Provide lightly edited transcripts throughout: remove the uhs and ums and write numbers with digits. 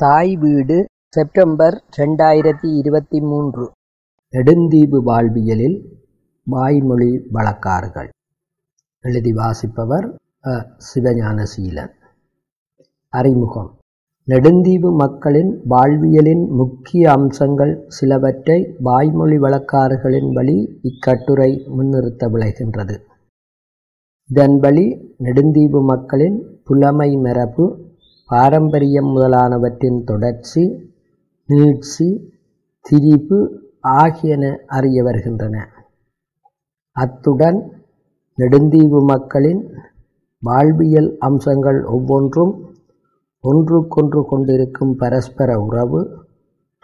தாய் வீடு செப்டம்பர் 2023. நெடுந்தீவு வாழ்வியலில் வாய்மொழி வழக்காறுகள். எழுதி வாசிப்பவர் சிவஞானசீலன். அறிமுகம். நெடுந்தீவு மக்களின் வாழ்வியலின் முக்கிய அம்சங்கள் சிலவற்றை வாய்மொழி வழக்காறுகளின் வழி இக்கட்டுரை முன்னிறுத்த விளைகின்றது. இதன் வழி நெடுந்தீவு மக்களின் புலமை மரபு, பாரம்பரியம் முதலானவற்றின் தொடர்ச்சி, நீட்சி, திரிபு ஆகியன அறிய வருகின்றன. அத்துடன் நெடுந்தீவு மக்களின் வாழ்வியல் அம்சங்கள் ஒவ்வொன்றும் ஒன்றுக்கொன்று கொண்டிருக்கும் பரஸ்பர உறவு,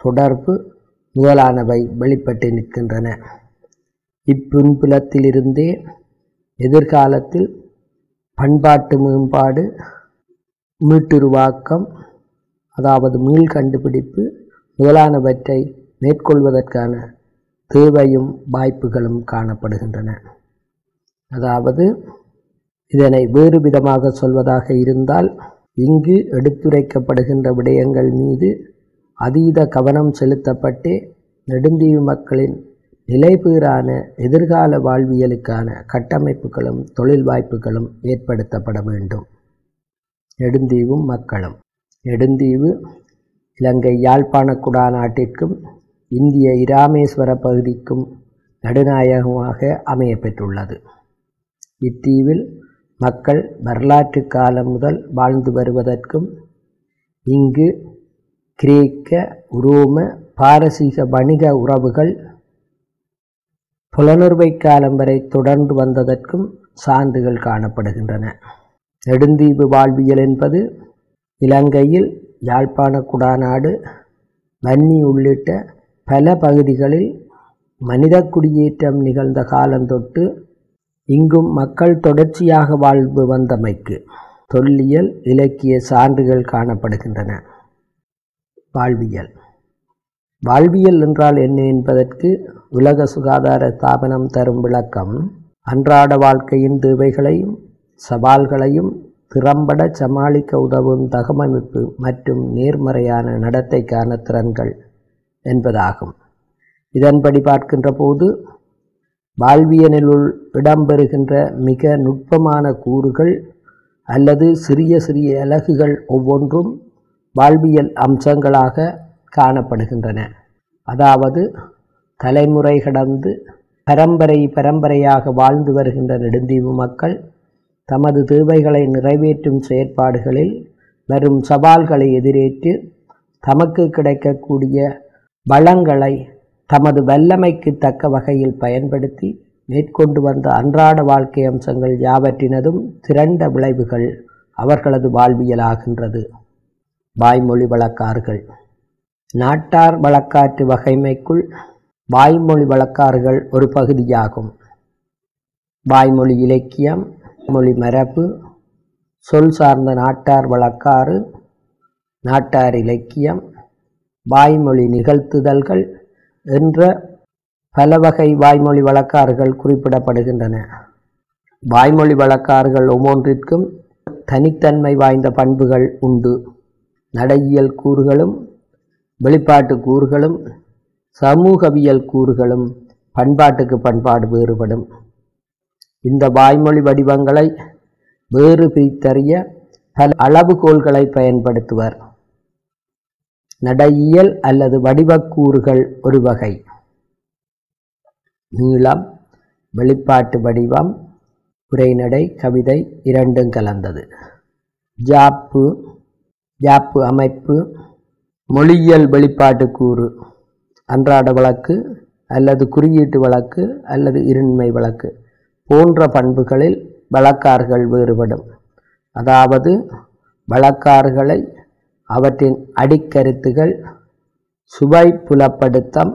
தொடர்பு முதலானவை வெளிப்பட்டு நிற்கின்றன. இப்பின்புலத்திலிருந்தே எதிர்காலத்தில் பண்பாட்டு மேம்பாடு, மீட்டுருவாக்கம், அதாவது மீள்கண்டுபிடிப்பு முதலானவற்றை மேற்கொள்வதற்கான தேவையும் வாய்ப்புகளும் காணப்படுகின்றன. அதாவது இதனை வேறு விதமாக சொல்வதாக இருந்தால், இங்கு எடுத்துரைக்கப்படுகின்ற விடயங்கள் மீது அதீத கவனம் செலுத்தப்பட்டே நெடுந்தீவு மக்களின் நிலைபேறான எதிர்கால வாழ்வியலுக்கான கட்டமைப்புகளும் தொழில் வாய்ப்புகளும் ஏற்படுத்தப்பட வேண்டும். நெடுந்தீவும் மக்களும். நெடுந்தீவு இலங்கை யாழ்ப்பாண குடாநாட்டிற்கும் இந்திய இராமேஸ்வர பகுதிக்கும் நடுநாயகமாக அமைய பெற்றுள்ளது. இத்தீவில் மக்கள் வரலாற்று காலம் முதல் வாழ்ந்து வருவதற்கும் இங்கு கிரேக்க, உரோம, பாரசீக வணிக உறவுகள் புலனுறுவை காலம் வரை தொடர்ந்து வந்ததற்கும் சான்றுகள் காணப்படுகின்றன. நெடுந்தீவு வாழ்வியல் என்பது இலங்கையில் யாழ்ப்பாண குடாநாடு, வன்னி உள்ளிட்ட பல பகுதிகளில் மனித குடியேற்றம் நிகழ்ந்த காலந்தொட்டு இங்கும் மக்கள் தொடர்ச்சியாக வாழ்ந்து வந்தமைக்கு தொல்லியல், இலக்கிய சான்றுகள் காணப்படுகின்றன. வாழ்வியல். வாழ்வியல் என்றால் என்ன என்பதற்கு உலக சுகாதார ஸ்தாபனம் தரும் விளக்கம், அன்றாட வாழ்க்கையின் தேவைகளையும் சவால்களையும் திறம்பட சமாளிக்க உதவும் தகவமைப்பு மற்றும் நேர்மறையான நடத்தைக்கான திறன்கள் என்பதாகும். இதன்படி பார்க்கின்ற போது வாழ்வியலினுள் இடம்பெறுகின்ற மிக நுட்பமான கூறுகள் அல்லது சிறிய சிறிய அலகுகள் ஒவ்வொன்றும் வாழ்வியல் அம்சங்களாக காணப்படுகின்றன. அதாவது தலைமுறை கடந்து பரம்பரையாக வாழ்ந்து வருகின்ற நெடுந்தீவு மக்கள் தமது தேவைகளை நிறைவேற்றும் செயற்பாடுகளில் வரும் சவால்களை எதிரேற்று தமக்கு கிடைக்கக்கூடிய வளங்களை தமது வல்லமைக்கு தக்க வகையில் பயன்படுத்தி மேற்கொண்டு வந்த அன்றாட வாழ்க்கை அம்சங்கள் யாவற்றினதும் திரண்ட விளைவுகள் அவர்களது வாழ்வியலாகின்றது. வாய்மொழி வழக்காறுகள். நாட்டார் வழக்காற்று வகைமைக்குள் வாய்மொழி வழக்காறுகள் ஒரு பகுதியாகும். வாய்மொழி இலக்கியம், மொழி மரபு, சொல் சார்ந்த நாட்டார் வழக்காறு, நாட்டார் இலக்கியம், வாய்மொழி நிகழ்த்துதல்கள் என்ற பல வகை வாய்மொழி வழக்காறுகள் குறிப்பிடப்படுகின்றன. வாய்மொழி வழக்காறுகள் ஒவ்வொன்றிற்கும் தனித்தன்மை வாய்ந்த பண்புகள் உண்டு. நடையியல் கூறுகளும் வெளிப்பாட்டு கூறுகளும் சமூகவியல் கூறுகளும் பண்பாட்டுக்கு பண்பாடு வேறுபடும். இந்த வாய்மொழி வடிவங்களை வேறு பிரித்தறிய பல அளவுகோல்களை பயன்படுத்துவர். நடையியல் அல்லது வடிவக்கூறுகள் ஒரு வகை. நீளம், வெளிப்பாட்டு வடிவம், உரைநடை, கவிதை இரண்டும் கலந்தது. ஜாப்பு அமைப்பு, மொழியியல் வெளிப்பாட்டு கூறு, அன்றாட வழக்கு அல்லது குறியீட்டு வழக்கு அல்லது இருண்மை வழக்கு போன்ற பண்புகளில் வழக்காறுகள் வேறுபடும். அதாவது வழக்காறுகளை அவற்றின் அடிக்கருத்துகள், சுவை புலப்படுத்தம்,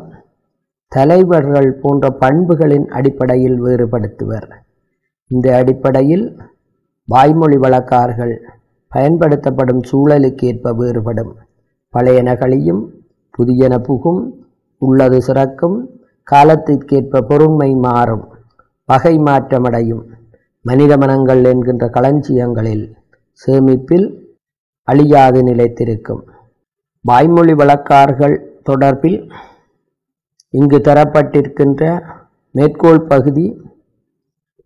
தலைவர்கள் போன்ற பண்புகளின் அடிப்படையில் வேறுபடுத்துவர். இந்த அடிப்படையில் வாய்மொழி வழக்காறுகள் பயன்படுத்தப்படும் சூழலுக்கு ஏற்ப வேறுபடும். பழையன கழியும், புதியன புகும், உள்ளது சிறக்கும், காலத்திற்கேற்ப பொருண்மை மாறும், வகை மாற்றமடையும். மனித மனங்கள் என்கின்ற களஞ்சியங்களில் சேமிப்பில் அழியாது நிலைத்திருக்கும். வாய்மொழி வழக்காறுகள் தொடர்பில் இங்கு தரப்பட்டிருக்கின்ற மேற்கோள் பகுதி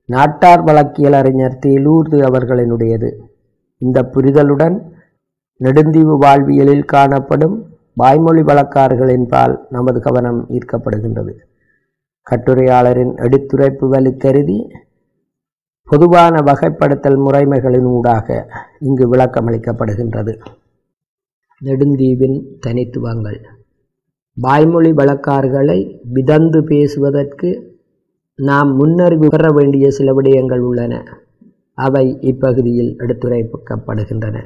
நாட்டார் வழக்கியல் அறிஞர் தேலூர்து அவர்களினுடையது. இந்த புரிதலுடன் நெடுந்தீவு வாழ்வியலில் காணப்படும் வாய்மொழி வழக்காறுகளின்பால் நமது கவனம் ஈர்க்கப்படுகின்றது. கட்டுரையாளரின் எடுத்துரைப்பு வலு கருதி பொதுவான வகைப்படுத்தல் முறைமைகளின் ஊடாக இங்கு விளக்கமளிக்கப்படுகின்றது. நெடுந்தீவின் தனித்துவங்கள். வாய்மொழி வழக்காறுகளை விதந்து பேசுவதற்கு நாம் முன்னறிவு பெற வேண்டிய சில விடயங்கள் உள்ளன. அவை இப்பகுதியில் எடுத்துரைக்கப்படுகின்றன.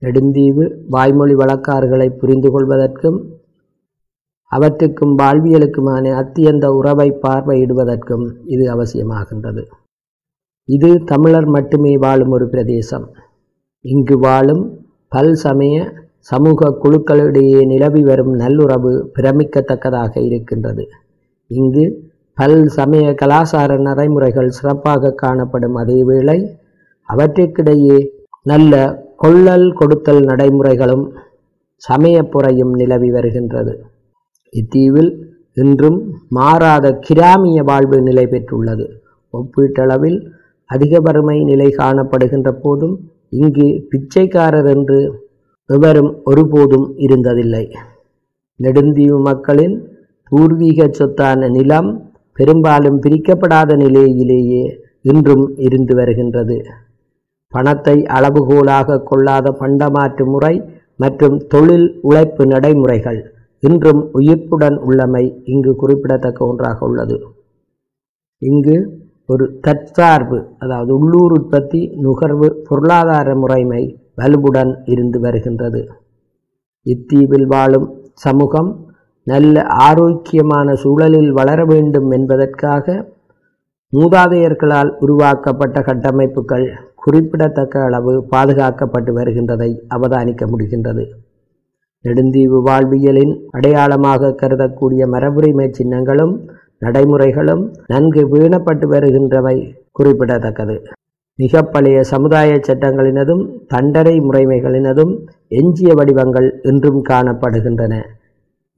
நெடுந்தீவு வாய்மொழி வழக்காறுகளை புரிந்து கொள்வதற்கும் அவற்றுக்கும் வாழ்வியலுக்குமான அத்தியந்த உறவை பார்வையிடுவதற்கும் இது அவசியமாகின்றது. இது தமிழர் மட்டுமே வாழும் ஒரு பிரதேசம். இங்கு வாழும் பல் சமய சமூக குழுக்களிடையே நிலவி வரும் நல்லுறவு பிரமிக்கத்தக்கதாக இருக்கின்றது. இங்கு பல் சமய கலாசார நடைமுறைகள் சிறப்பாக காணப்படும் அதேவேளை அவற்றுக்கிடையே நல்ல கொள்ளல் கொடுத்தல் நடைமுறைகளும் சமய பொறையும் நிலவி வருகின்றது. இத்தீவில் இன்றும் மாறாத கிராமிய வாழ்வு நிலை பெற்றுள்ளது. ஒப்பீட்டளவில் அதிக வறுமை நிலை காணப்படுகின்ற போதும் இங்கு பிச்சைக்காரர் என்று எவரும் ஒருபோதும் இருந்ததில்லை. நெடுந்தீவு மக்களின் பூர்வீக சொத்தான நிலம் பெரும்பாலும் பிரிக்கப்படாத நிலையிலேயே இன்றும் இருந்து வருகின்றது. பணத்தை அளவுகோலாக கொள்ளாத பண்டமாற்று முறை மற்றும் தொழில் உழைப்பு நடைமுறைகள் இன்றும் உயிர்ப்புடன் உள்ளமை இங்கு குறிப்பிடத்தக்க ஒன்றாக உள்ளது. இங்கு ஒரு தற்சார்பு, அதாவது உள்ளூர் உற்பத்தி நுகர்வு பொருளாதார முறைமை வலுவுடன் இருந்து வருகின்றது. இத்தீவில் வாழும் சமூகம் நல்ல ஆரோக்கியமான சூழலில் வளர வேண்டும் என்பதற்காக மூதாதையர்களால் உருவாக்கப்பட்ட கட்டமைப்புகள் குறிப்பிடத்தக்க அளவு பாதுகாக்கப்பட்டு வருகின்றதை அவதானிக்க முடிகின்றது. நெடுந்தீவு வாழ்வியலின் அடையாளமாக கருதக்கூடிய மரபுரிமை சின்னங்களும் நடைமுறைகளும் நன்கு பேணப்பட்டு வருகின்றவை குறிப்பிடத்தக்கது. மிக பழைய சமுதாய சட்டங்களினதும் தண்டனை முறைமைகளினதும் எஞ்சிய வடிவங்கள் இன்றும் காணப்படுகின்றன.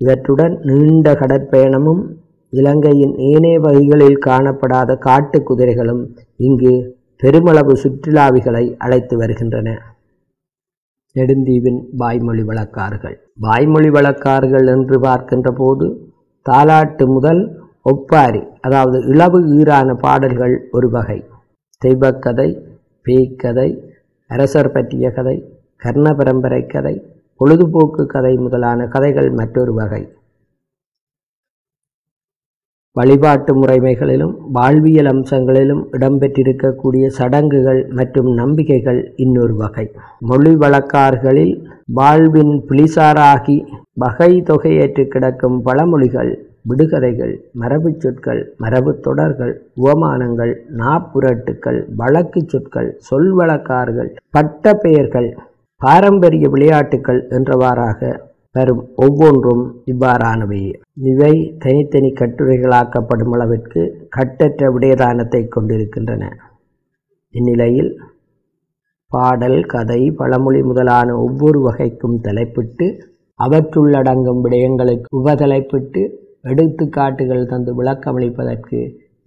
இவற்றுடன் நீண்ட கடற்பயணமும் இலங்கையின் ஏனைய வகைகளில் காணப்படாத காட்டு குதிரைகளும் இங்கு பெருமளவு சுற்றுலாவிகளை அழைத்து வருகின்றன. நெடுந்தீவின் வாய்மொழி வழக்காறுகள். வாய்மொழி வழக்காறுகள் என்று பார்க்கின்ற போது தாலாட்டு முதல் ஒப்பாரி, அதாவது இளவு ஈரான பாடல்கள் ஒரு வகை. தெய்வக்கதை, பேய்க்கதை, அரசர் பற்றிய கதை, கர்ண பரம்பரை கதை, பொழுதுபோக்கு கதை முதலான கதைகள் மற்றொரு வகை. வழிபாட்டு முறைமைகளிலும் வாழ்வியல் அம்சங்களிலும் இடம்பெற்றிருக்கக்கூடிய சடங்குகள் மற்றும் நம்பிக்கைகள் இன்னொரு வகை. மொழி வழக்காறுகளில் வாழ்வின் புலிசாராகி வகை தொகையேற்று கிடக்கும் பழமொழிகள், விடுகதைகள், மரபு சொற்கள், மரபு தொடர்கள், உவமானங்கள், நாப்புரட்டுக்கள், வழக்கு சொற்கள், சொல் வழக்காறுகள், பட்ட பெயர்கள், பாரம்பரிய விளையாட்டுக்கள் என்றவாறாக வரும் ஒவ்வொன்றும் இவ்வாறானவையே. இவை தனித்தனி கட்டுரைகளாக்கப்படும் அளவிற்கு கட்டற்ற விடயதானத்தை கொண்டிருக்கின்றன. இந்நிலையில் பாடல், கதை, பழமொழி முதலான ஒவ்வொரு வகைக்கும் தலைப்பிட்டு அவற்றுள்ளடங்கும் விடயங்களுக்கு உபதலைப்பிட்டு எடுத்துக்காட்டுகள் தந்து விளக்கமளிப்பதற்கு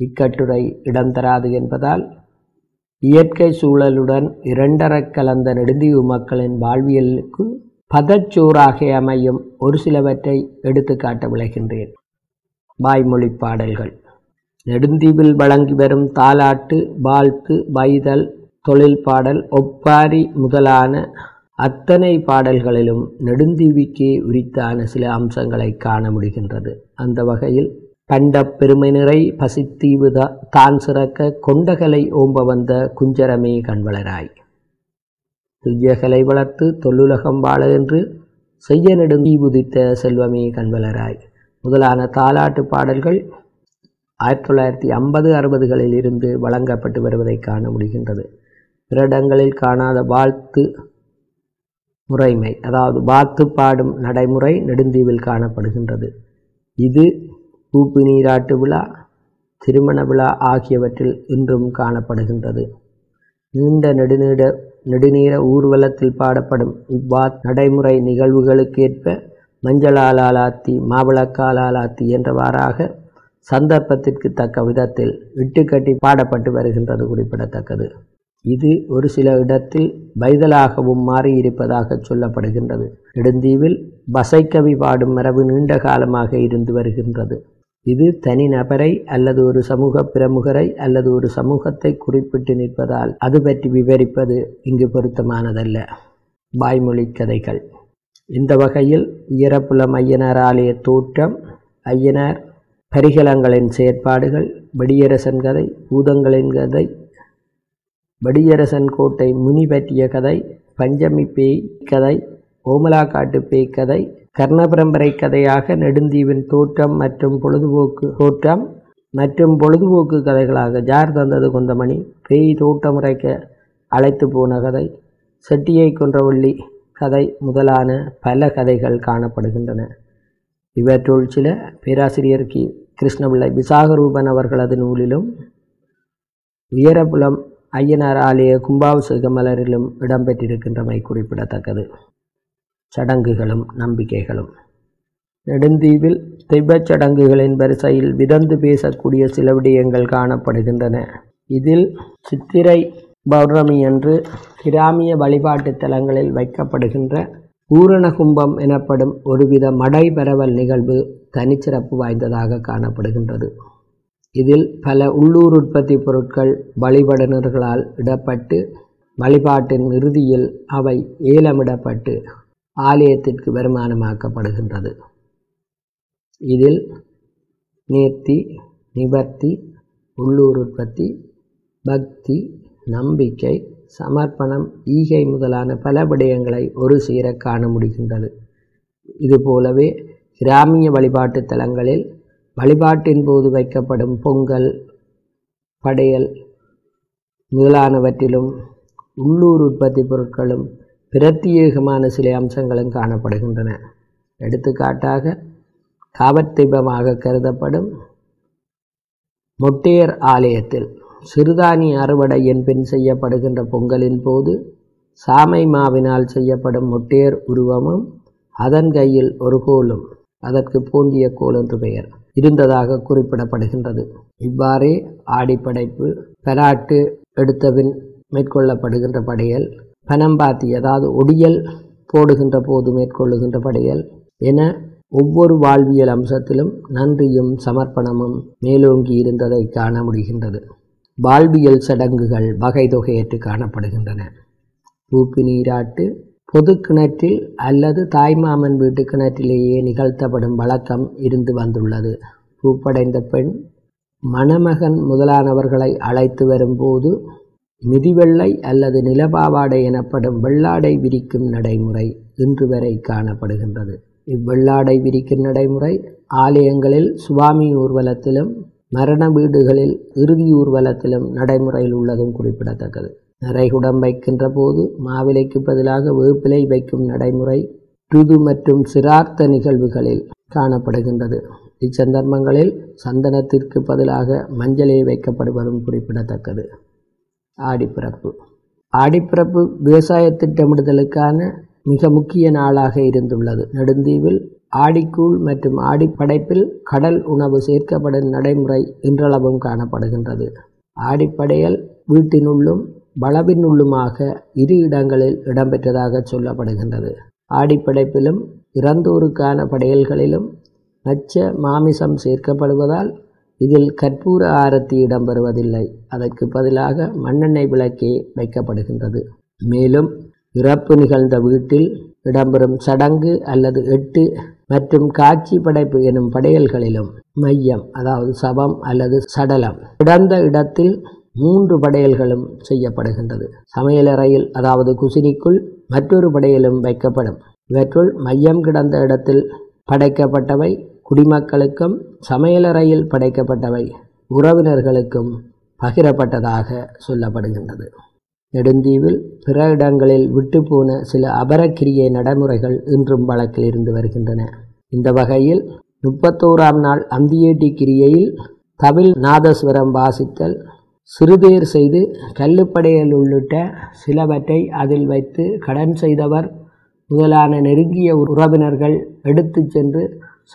இக்கட்டுரை இடம் தராது என்பதால் இயற்கை சூழலுடன் இரண்டரக் கலந்த நெடுந்தீவு மக்களின் வாழ்வியலுக்கு பதச்சோறாக அமையும் ஒரு சிலவற்றை எடுத்துக்காட்ட விளைகின்றேன். வாய்மொழி பாடல்கள். நெடுந்தீவில் வழங்கி வரும் தாலாட்டு, வாழ்த்து, வைதல், தொழில் பாடல், ஒப்பாரி முதலான அத்தனை பாடல்களிலும் நெடுந்தீவிக்கே உரித்தான சில அம்சங்களை காண முடிகின்றது. அந்த வகையில் பண்ட பெருமை நிறை பசித்தீவு தான் சிறக்க கொண்டகலை ஓம்ப வந்த குஞ்சரமே கண்வளராய், துய்யகலை வளர்த்து தொல்லுலகம் வாழ என்று செய்ய நெடுந்தீவுதித்த செல்வமே கண்வளராய் முதலான தாலாட்டு பாடல்கள் 1950-60களில் இருந்து வழங்கப்பட்டு வருவதை காண முடிகின்றது. பிறடங்களில் காணாத வாழ்த்து முறைமை, அதாவது வாழ்த்து பாடும் நடைமுறை நெடுந்தீவில் காணப்படுகின்றது. இது பூப்பு நீராட்டு விழா, திருமண விழா ஆகியவற்றில் இன்றும் காணப்படுகின்றது. நீண்ட நெடுநீர ஊர்வலத்தில் பாடப்படும் நடைமுறை நிகழ்வுகளுக்கேற்ப மஞ்சளாலாத்தி மாவிளக்காலாத்தி என்றவாறாக சந்தர்ப்பத்திற்கு தக்க விதத்தில் இட்டுக்கட்டி பாடப்பட்டு வருகின்றது குறிப்பிடத்தக்கது. இது ஒரு சில இடத்தில் வைதலாகவும் மாறியிருப்பதாக சொல்லப்படுகின்றது. நெடுந்தீவில் பசைக்கவி பாடும் மரபு நீண்ட காலமாக இருந்து வருகின்றது. இது தனி நபரை அல்லது ஒரு சமூக பிரமுகரை அல்லது ஒரு சமூகத்தை குறிப்பிட்டு நிற்பதால் அது பற்றி விவரிப்பது இங்கு பொருத்தமானதல்ல. வாய்மொழி கதைகள். இந்த வகையில் உயரப்புலம் ஐயனார் ஆலய தோற்றம், ஐயனார் பரிகலங்களின் செயற்பாடுகள், வெடியரசன் கதை, பூதங்களின் கதை, வெடியரசன் கோட்டை முனி பற்றிய கதை, பஞ்சமி பேய் கதை, ஓமலாக்காட்டு பேய் கதை, கர்ணபரம்பரை கதையாக நெடுந்தீவின் தோற்றம் மற்றும் பொழுதுபோக்கு கதைகளாக ஜார் தந்தது கொந்தமணி, பேய் தோட்டமுறைக்க அழைத்து போன கதை, செட்டியை கொன்றவள்ளி கதை முதலான பல கதைகள் காணப்படுகின்றன. இவற்றுள் சில பேராசிரியர் கிருஷ்ணபிள்ளை விசாகரூபன் அவர்களது நூலிலும் உயரப்புலம் ஐயனார் ஆலய கும்பாபிஷேக மலரிலும் இடம்பெற்றிருக்கின்றமை குறிப்பிடத்தக்கது. சடங்குகளும் நம்பிக்கைகளும். நெடுந்தீவில் தெய்வச் சடங்குகளின் வரிசையில் விதந்து பேசக்கூடிய சில விடயங்கள் காணப்படுகின்றன. இதில் சித்திரை பௌர்ணமி அன்று கிராமிய வழிபாட்டு தலங்களில் வைக்கப்படுகின்ற பூரண கும்பம் எனப்படும் ஒருவித மடை பரவல் நிகழ்வு தனிச்சிறப்பு வாய்ந்ததாக காணப்படுகின்றது. இதில் பல உள்ளூர் உற்பத்தி பொருட்கள் வழிபடுநர்களால் இடப்பட்டு வழிபாட்டின் இறுதியில் அவை ஏலமிடப்பட்டு ஆலயத்திற்கு வருமானமாக்கப்படுகின்றது. இதில் நேர்த்தி, நிவர்த்தி, உள்ளூர் உற்பத்தி, பக்தி, நம்பிக்கை, சமர்ப்பணம், ஈகை முதலான பல விடயங்களை ஒரு சேர காண முடிகின்றது. இதுபோலவே கிராமிய வழிபாட்டு தலங்களில் வழிபாட்டின் போது வைக்கப்படும் பொங்கல், படையல் முதலானவற்றிலும் உள்ளூர் உற்பத்தி பொருட்களும் பிரத்யேகமான சில அம்சங்களும் காணப்படுகின்றன. எடுத்துக்காட்டாக காவற்தெய்வமாக கருதப்படும் மொட்டையர் ஆலயத்தில் சிறுதானிய அறுவடை என்பின் செய்யப்படுகின்ற பொங்கலின் போது சாமை மாவினால் செய்யப்படும் மொட்டையர் உருவமும் அதன் கையில் ஒரு கோலும், அதற்கு போந்திய கோல் என்று பெயர், இருந்ததாக குறிப்பிடப்படுகின்றது. இவ்வாறே ஆடிப்படைப்பு, பராட்டு எடுத்தபின் மேற்கொள்ளப்படுகின்ற படையல், பனம்பாத்தி அதாவது ஒடியல் போடுகின்ற போது மேற்கொள்ளுகின்ற படையல் என ஒவ்வொரு வாழ்வியல் அம்சத்திலும் நன்றியும் சமர்ப்பணமும் மேலோங்கி இருந்ததை காண முடிகின்றது. வாழ்வியல் சடங்குகள் வகை தொகையற்று காணப்படுகின்றன. பூப்பு நீராட்டு பொது கிணற்றில் அல்லது தாய்மாமன் வீட்டு கிணற்றிலேயே நிகழ்த்தப்படும் வழக்கம் இருந்து வந்துள்ளது. பூப்படைந்த பெண் மணமகன் முதலானவர்களை அழைத்து வரும்போது மிதிவெள்ளை அல்லது நிலபாவாடை எனப்படும் வெள்ளாடை விரிக்கும் நடைமுறை இன்று வரை காணப்படுகின்றது. இவ்வெள்ளாடை விரிக்கும் நடைமுறை ஆலயங்களில் சுவாமி ஊர்வலத்திலும் மரண வீடுகளில் இறுதி ஊர்வலத்திலும் நடைமுறையில் உள்ளதும் குறிப்பிடத்தக்கது. நரைகுடம் வைக்கின்ற போது மாவிலைக்கு பதிலாக வேப்பிலை வைக்கும் நடைமுறை ருது மற்றும் சிரார்த்த நிகழ்வுகளில் காணப்படுகின்றது. இச்சந்தர்ப்பங்களில் சந்தனத்திற்கு பதிலாக மஞ்சளே வைக்கப்படுவதும் குறிப்பிடத்தக்கது. ஆடிப்பிறப்பு. ஆடிப்பிறப்பு விவசாய திட்டமிடுதலுக்கான மிக முக்கிய நாளாக இருந்துள்ளது. நெடுந்தீவில் ஆடிக்கூழ் மற்றும் ஆடிப்படைப்பில் கடல் உணவு சேர்க்கப்படும் நடைமுறை இன்றளவும் காணப்படுகின்றது. ஆடிப்படையல் வீட்டினுள்ளும் வளவினுள்ளுமாக இரு இடங்களில் இடம்பெற்றதாக சொல்லப்படுகின்றது. ஆடிப்படைப்பிலும் இறந்தோருக்கான படையல்களிலும் நச்ச மாமிசம் சேர்க்கப்படுவதால் இதில் கற்பூர ஆரத்தி இடம்பெறுவதில்லை. அதற்கு பதிலாக மண்ணெண்ணெய் விளக்கே வைக்கப்படுகின்றது. மேலும் இறப்பு நிகழ்ந்த வீட்டில் இடம்பெறும் சடங்கு அல்லது எட்டு மற்றும் காட்சி படைப்பு எனும் படையல்களிலும் மையம் அதாவது சவம் அல்லது சடலம் கிடந்த இடத்தில் 3 படையல்களும் செய்யப்படுகின்றது. சமையலறையில் அதாவது குசினிக்குள் மற்றொரு படையலும் வைக்கப்படும். இவற்றுள் மையம் கிடந்த இடத்தில் படைக்கப்பட்டவை குடிமக்களுக்கும், சமையலறையில் படைக்கப்பட்டவை உறவினர்களுக்கும் பகிரப்பட்டதாக சொல்லப்படுகின்றது. நெடுந்தீவில் பிற இடங்களில் விட்டுப்போன சில அபரக்கிரியை நடைமுறைகள் இன்றும் வழக்கில் இருந்து வருகின்றன. இந்த வகையில் 31ஆம் நாள் அந்தியேட்டி கிரியையில் தவில் நாதஸ்வரம் வாசித்தல், சிறுதேர் செய்து கல்லுப்படையல் உள்ளிட்ட சிலவற்றை அதில் வைத்து கடன் செய்தவர் முதலான நெருங்கிய உறவினர்கள் எடுத்து சென்று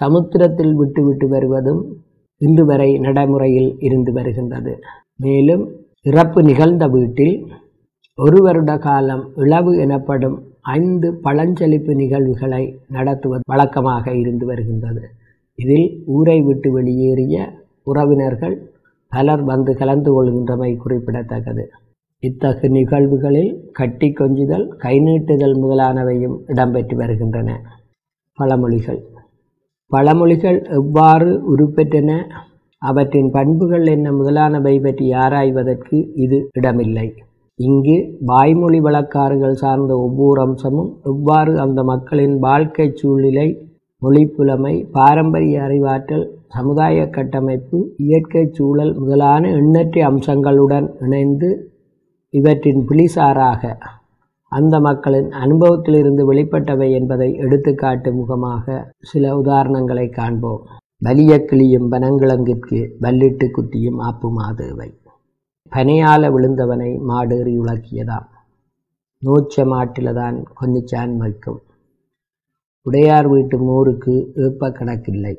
சமுத்திரத்தில் விட்டுவிட்டு வருவதும் இன்று வரை நடைமுறையில் இருந்து வருகின்றது. மேலும் இறப்பு நிகழ்ந்த வீட்டில் ஒரு வருட காலம் இளவு எனப்படும் 5 பழஞ்சலிப்பு நிகழ்வுகளை நடத்துவது வழக்கமாக இருந்து வருகின்றது. இதில் ஊரை விட்டு வெளியேறிய உறவினர்கள் பலர் வந்து கலந்து கொள்கின்றமை குறிப்பிடத்தக்கது. இத்தகு நிகழ்வுகளில் கட்டி கொஞ்சுதல், கை நீட்டுதல் முதலானவையும் இடம்பெற்று வருகின்றன. பழமொழிகள். பழமொழிகள் எவ்வாறு உருப்பெற்றன, அவற்றின் பண்புகள் என்ன முதலானவை பற்றி ஆராய்வதற்கு இது இடமில்லை. இங்கு வாய்மொழி வழக்காறுகள் சார்ந்த ஒவ்வொரு அம்சமும் எவ்வாறு அந்த மக்களின் வாழ்க்கை சூழ்நிலை, மொழிப்புலமை, பாரம்பரிய அறிவாற்றல், சமுதாய கட்டமைப்பு, இயற்கை சூழல் முதலான எண்ணற்ற அம்சங்களுடன் இணைந்து இவற்றின் பிழிசாராக அந்த மக்களின் அனுபவத்திலிருந்து வெளிப்பட்டவை என்பதை எடுத்துக்காட்டும் முகமாக சில உதாரணங்களை காண்போம். வலிய கிளியும் பனங்கிழங்கிற்கு வல்லிட்டு குத்தியும் ஆப்புமாதேவை. பனையால விழுந்தவனை மாடேறி உலக்கியதாம். நோச்ச மாட்டில்தான் கொன்னிச்சான் வைக்கும். உடையார் வீட்டு மோருக்கு ஏப்ப கணக்கில்லை.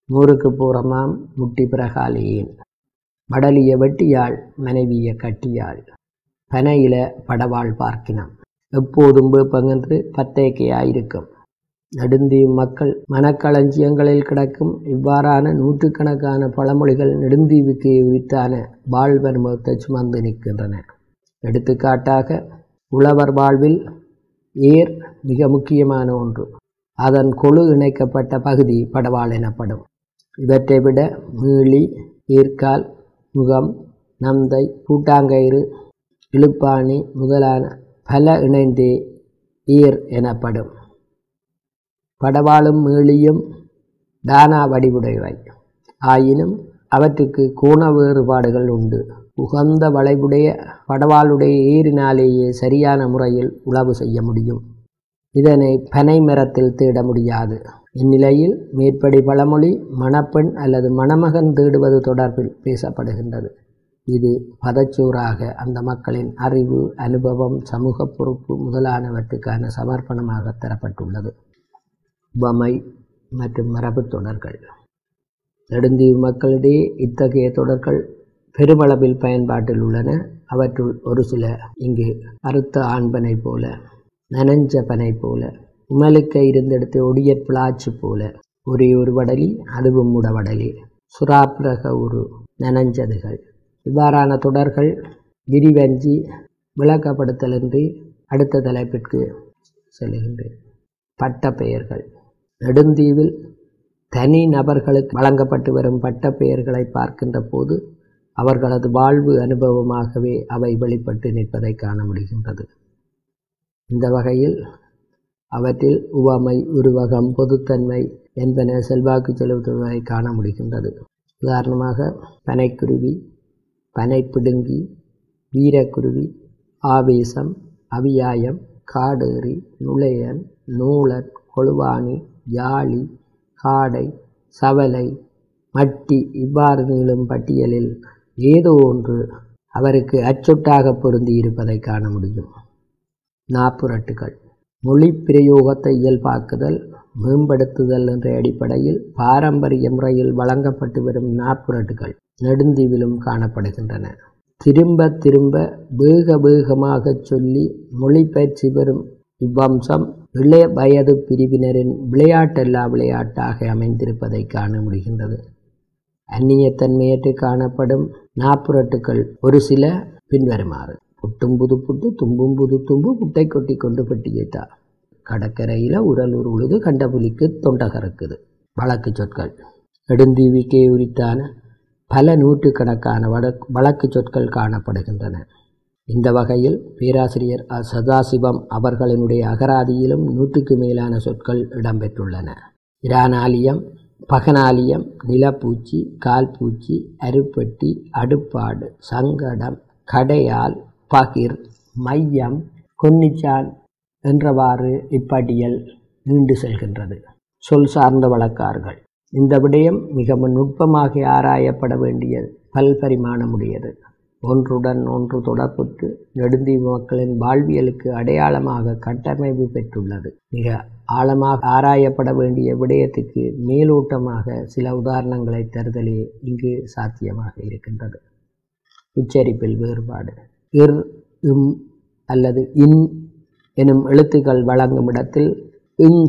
மோருக்கு போறமாம் முட்டி பிறகாலேயேன். வடலிய வெட்டியாள் மனைவிய கட்டியாள். பனையில படவாள் பார்க்கினான். எப்போதும் வேப்பங்கன்று பத்தேக்கையாயிருக்கும். நெடுந்தீவு மக்கள் மனக்களஞ்சியங்களில் கிடக்கும் இவ்வாறான நூற்றுக்கணக்கான பழமொழிகள் நெடுந்தீவுக்கு உரித்தான வாழ்வனுபவத்தை சுமந்து நிற்கின்றன. எடுத்துக்காட்டாக, உழவர் வாழ்வில் ஏர் மிக முக்கியமான ஒன்று. அதன் கொழு இணைக்கப்பட்ட பகுதி படவாள் எனப்படும். இவற்றை விட மீளி, ஏற்கால், முகம், நந்தை, கூட்டாங்கயிறு, இழுப்பாணி முதலான பல இணைந்தே ஏர் எனப்படும். படவாளும் மீளியும் தானா வடிவுடையவை. ஆயினும் அவற்றுக்கு கோண வேறுபாடுகள் உண்டு. உகந்த வளைவுடைய படவாளுடைய ஏரினாலேயே சரியான முறையில் உழவு செய்ய முடியும். இதனை பனை மரத்தில் தேட முடியாது. இந்நிலையில் மேற்படி பழமொழி மணப்பெண் அல்லது மணமகன் தேடுவது தொடர்பில் பேசப்படுகின்றது. இது பதச்சோறாக அந்த மக்களின் அறிவு, அனுபவம், சமூக பொறுப்பு முதலானவற்றுக்கான சமர்ப்பணமாக தரப்பட்டுள்ளது. உவமை மற்றும் மரபு தொடர்கள். நெடுந்தீவு மக்களிடையே இத்தகைய தொடர்கள் பெருமளவில் பயன்பாட்டில் உள்ளன. அவற்றுள் ஒரு சில இங்கு: அறுத்த ஆண்பனை போல, நனஞ்ச பனை போல, உமலுக்க இருந்தெடுத்து ஒடியற் பிளாச்சு போல, ஒரே ஒரு வடலி அதுவும் முடவடலி, சுறாப்பிரக உரு, நனஞ்சதுகள். இவ்வாறான தொடர்கள் விரிவஞ்சி விளக்கப்படுத்தலின்றி அடுத்த தலைப்பிற்கு செல்கின்றேன். பட்ட பெயர்கள். நெடுந்தீவில் தனி நபர்களுக்கு வழங்கப்பட்டு வரும் பட்ட பெயர்களை பார்க்கின்ற போது அவர்களது வாழ்வு அனுபவமாகவே அவை வெளிப்பட்டு நிற்பதை காண முடிகின்றது. இந்த வகையில் அவற்றில் உவமை, உருவகம், பொதுத்தன்மை என்பன செல்வாக்கு செலுத்துவதை காண முடிகின்றது. உதாரணமாக, பனைக்குருவி, பனைப்பிடுங்கி, வீரக்குருவி, ஆவேசம், அவியாயம், காடேறி, நுழையன், நூலன், கொழுவாணி, யாழி, காடை, சவலை, மட்டி இவ்வாறு நீளும் பட்டியலில் ஏதோ ஒன்று அவருக்கு அச்சொட்டாக பொருந்தி இருப்பதை காண முடியும். நாப்புரட்டுகள். மொழி பிரயோகத்தை இயல்பாக்குதல், மேம்படுத்துதல் என்ற அடிப்படையில் பாரம்பரிய முறையில் வழங்கப்பட்டு வரும் நாப்புரட்டுகள் நெடுந்தீவிலும் காணப்படுகின்றன. திரும்ப திரும்ப வேக வேகமாக சொல்லி மொழி பயிற்சி பெறும் இவ்வம்சம் இளைய வயது பிரிவினரின் விளையாட்டல்லா விளையாட்டாக அமைந்திருப்பதை காண முடிகின்றது. அந்நியத்தன்மையற்று காணப்படும் நாப்புரட்டுகள் ஒரு சில பின்வருமாறு: புட்டும் புது புட்டு, தும்பும் புது தும்பு, புட்டை கொட்டி கொண்டு பெட்டி வைத்தா, கடற்கரையில் உரலூர் உழுது கண்டபுலிக்கு தொண்டகருக்குது. வழக்கு சொற்கள். நெடுந்தீவிக்கே உரித்தான பல நூற்றுக்கணக்கான வழக்கு சொற்கள் காணப்படுகின்றன. இந்த வகையில் பேராசிரியர் சதாசிவம் அவர்களினுடைய அகராதியிலும் 100க்கு மேலான சொற்கள் இடம்பெற்றுள்ளன. இரானாலியம், பகனாலியம், நிலப்பூச்சி, கால்பூச்சி, அருப்பட்டி, அடுப்பாடு, சங்கடம், கடையால், பகிர், மையம், கொன்னிச்சான் என்றவாறு இப்பட்டியல் நீண்டு செல்கின்றது. சொல் சார்ந்த வழக்காறுகள். இந்த விடயம் மிக நுட்பமாக ஆராயப்பட வேண்டிய பல்பரிமாணமுடையது. ஒன்றுடன் ஒன்று தொடர்புற்று நெடுந்தீவு மக்களின் வாழ்வியலுக்கு அடையாளமாக கட்டமைப்பு பெற்றுள்ளது. மிக ஆழமாக ஆராயப்பட வேண்டிய விடயத்துக்கு மேலோட்டமாக சில உதாரணங்களை தருதலே இங்கு சாத்தியமாக இருக்கின்றது. உச்சரிப்பில் வேறுபாடு. இர், இம் அல்லது இன் எனும் எழுத்துக்கள் வழங்கும் இடத்தில் இங்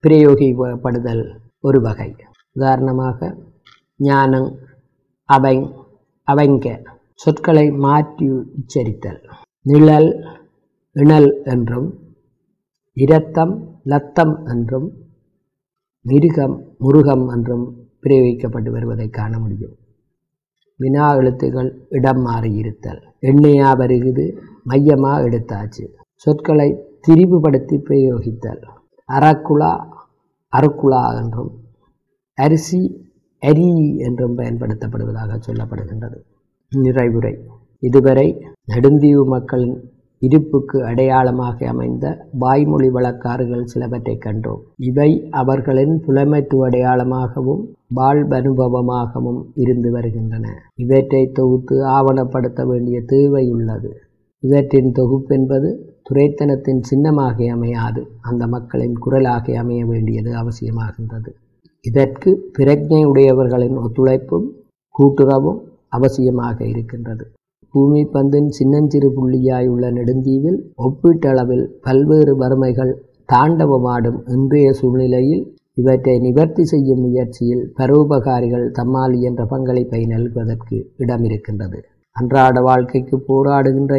பிரயோகிக்கப்படுதல் ஒரு வகை. உதாரணமாக ஞானங், அவைங், அவைங்க சொற்களை மாற்றி உச்சரித்தல். நிழல் இணல் என்றும், இரத்தம் லத்தம் என்றும், மிருகம் முருகம் என்றும் பிரயோகிக்கப்பட்டு வருவதை காண முடியும். வினா எழுத்துக்கள் இடம் மாறியிருத்தல். எண்ணெயா வருகுது, மையமா எடுத்தாச்சு. சொற்களை திரிவுபடுத்தி பிரயோகித்தல். அரக்குலா அருக்குலா என்றும், அரிசி அரி என்றும் பயன்படுத்தப்படுவதாக சொல்லப்படுகின்றது. நிறைவுரை. இதுவரை நெடுந்தீவு மக்களின் இருப்புக்கு அடையாளமாக அமைந்த வாய்மொழி வழக்காறுகள் சிலவற்றை கண்டோம். இவை அவர்களின் புலமைத்துவ அடையாளமாகவும் வாழ்வனுபவமாகவும் இருந்து வருகின்றன. இவற்றை தொகுத்து ஆவணப்படுத்த வேண்டிய தேவை உள்ளது. இவற்றின் தொகுப்பென்பது துரைத்தனத்தின் சின்னமாக அமையாது, அந்த மக்களின் குரலாக அமைய வேண்டியது அவசியமாகின்றது. இதற்கு பிரஜை உடையவர்களின் ஒத்துழைப்பும் கூட்டுறவும் அவசியமாக இருக்கின்றது. பூமி பந்தின் சின்னஞ்சிறு புள்ளியாய் உள்ள நெடுந்தீவில் ஒப்பீட்டளவில் பல்வேறு வறுமைகள் தாண்டவமாடும் இன்றைய சூழ்நிலையில் இவற்றை நிவர்த்தி செய்யும் முயற்சியில் பரோபகாரிகள் தம்மால் என்ற பங்களிப்பை நல்குவதற்கு இடம் இருக்கின்றது. அன்றாட வாழ்க்கைக்கு போராடுகின்ற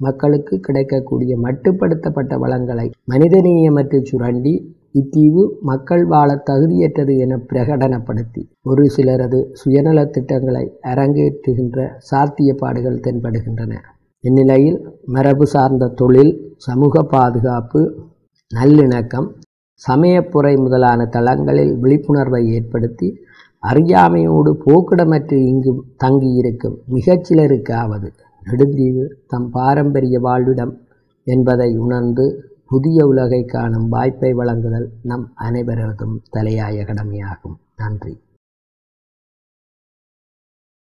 மக்களுக்கு கிடைக்கக்கூடிய மட்டுப்படுத்தப்பட்ட வளங்களை மனிதநேயமற்று சுரண்டி இத்தீவு மக்கள் வாழ தகுதியற்றது என பிரகடனப்படுத்தி ஒரு சிலரது சுயநல திட்டங்களை அரங்கேற்றுகின்ற சாத்தியப்பாடுகள் தென்படுகின்றன. இந்நிலையில் மரபு சார்ந்த தொழில், சமூக பாதுகாப்பு, நல்லிணக்கம், சமயப்புரை முதலான தளங்களில் விழிப்புணர்வை ஏற்படுத்தி அறியாமையோடு போக்கிடமற்று இங்கு தங்கியிருக்கும் மிகச்சிலருக்காவது நெடுந்தீவு தம் பாரம்பரிய வாழ்விடம் என்பதை உணர்ந்து புதிய உலகை காணும் வாய்ப்பை வழங்குதல் நம் அனைவரதும் தலையாய கடமையாகும். நன்றி.